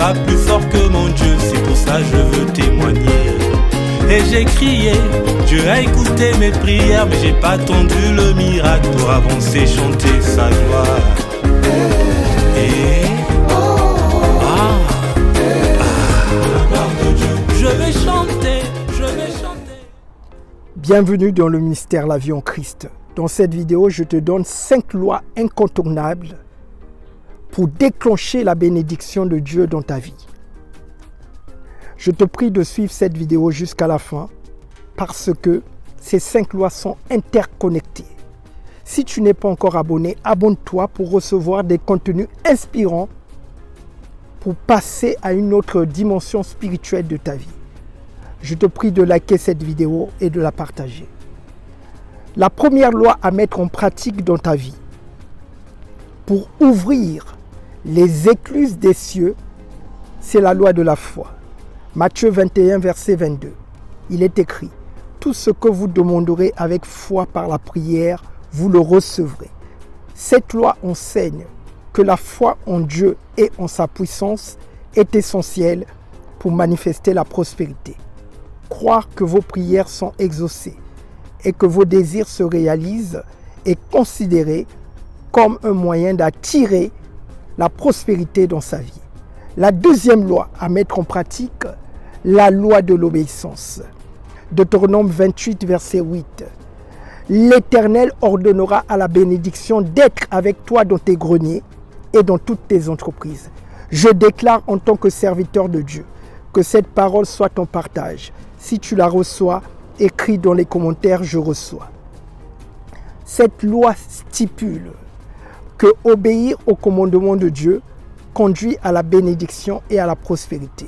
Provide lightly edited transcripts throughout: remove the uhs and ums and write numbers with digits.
pas plus fort que mon Dieu, c'est pour ça que je veux témoigner. Et j'ai crié, Dieu a écouté mes prières, mais j'ai pas attendu le miracle pour avancer, chanter sa gloire. Et la gloire de Dieu, je vais chanter, je vais chanter. Bienvenue dans le ministère La Vie en Christ. Dans cette vidéo, je te donne 5 lois incontournables pour déclencher la bénédiction de Dieu dans ta vie. Je te prie de suivre cette vidéo jusqu'à la fin parce que ces 5 lois sont interconnectées. Si tu n'es pas encore abonné, abonne-toi pour recevoir des contenus inspirants pour passer à une autre dimension spirituelle de ta vie. Je te prie de liker cette vidéo et de la partager. La première loi à mettre en pratique dans ta vie pour ouvrir les écluses des cieux, c'est la loi de la foi. Matthieu 21, verset 22. Il est écrit, « Tout ce que vous demanderez avec foi par la prière, vous le recevrez. » Cette loi enseigne que la foi en Dieu et en sa puissance est essentielle pour manifester la prospérité. Croire que vos prières sont exaucées et que vos désirs se réalisent est considéré comme un moyen d'attirer la prospérité dans sa vie. La deuxième loi à mettre en pratique, la loi de l'obéissance. Deutéronome 28, verset 8. L'Éternel ordonnera à la bénédiction d'être avec toi dans tes greniers et dans toutes tes entreprises. Je déclare en tant que serviteur de Dieu que cette parole soit ton partage. Si tu la reçois, écris dans les commentaires « Je reçois ». Cette loi stipule que obéir au commandement de Dieu conduit à la bénédiction et à la prospérité.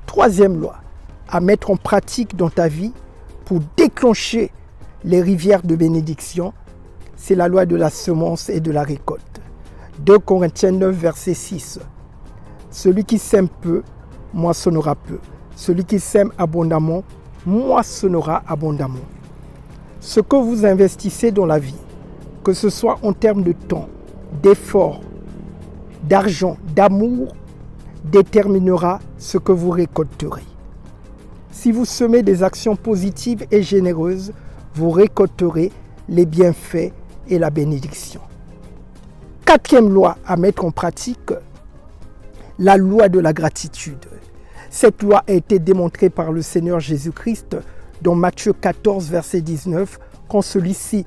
Troisième loi à mettre en pratique dans ta vie pour déclencher les rivières de bénédiction, c'est la loi de la semence et de la récolte. 2 Corinthiens 9, verset 6. Celui qui sème peu, moissonnera peu. Celui qui sème abondamment, moissonnera abondamment. Ce que vous investissez dans la vie, que ce soit en termes de temps, d'effort, d'argent, d'amour, déterminera ce que vous récolterez. Si vous semez des actions positives et généreuses, vous récolterez les bienfaits et la bénédiction. Quatrième loi à mettre en pratique, la loi de la gratitude. Cette loi a été démontrée par le Seigneur Jésus-Christ dans Matthieu 14, verset 19, quand celui-ci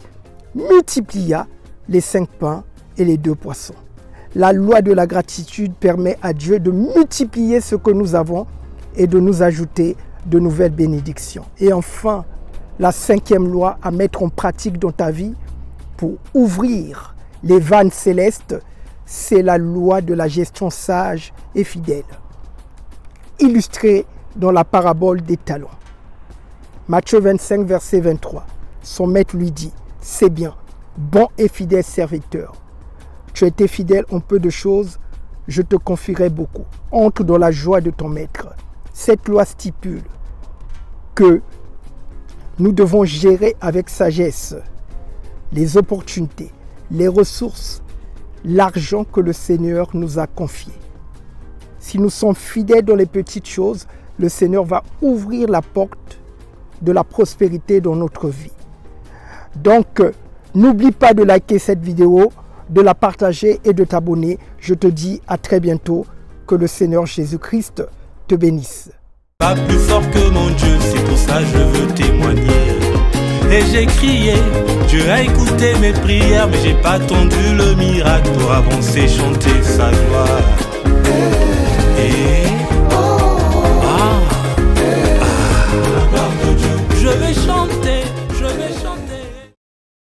multiplia les 5 pains et les 2 poissons. La loi de la gratitude permet à Dieu de multiplier ce que nous avons et de nous ajouter de nouvelles bénédictions. Et enfin, la 5e loi à mettre en pratique dans ta vie pour ouvrir les vannes célestes, c'est la loi de la gestion sage et fidèle, illustrée dans la parabole des talents. Matthieu 25, verset 23. Son maître lui dit, « C'est bien, bon et fidèle serviteur. Tu as été fidèle en peu de choses, je te confierai beaucoup. Entre dans la joie de ton maître. » Cette loi stipule que nous devons gérer avec sagesse les opportunités, les ressources, l'argent que le Seigneur nous a confié. Si nous sommes fidèles dans les petites choses, le Seigneur va ouvrir la porte de la prospérité dans notre vie. Donc, n'oublie pas de liker cette vidéo, de la partager et de t'abonner. Je te dis à très bientôt. Que le Seigneur Jésus-Christ te bénisse. Pas plus fort que mon Dieu, c'est pour ça que je veux témoigner. Et j'ai crié, Dieu a écouté mes prières, mais j'ai pas attendu le miracle pour avancer, chanter sa gloire. Et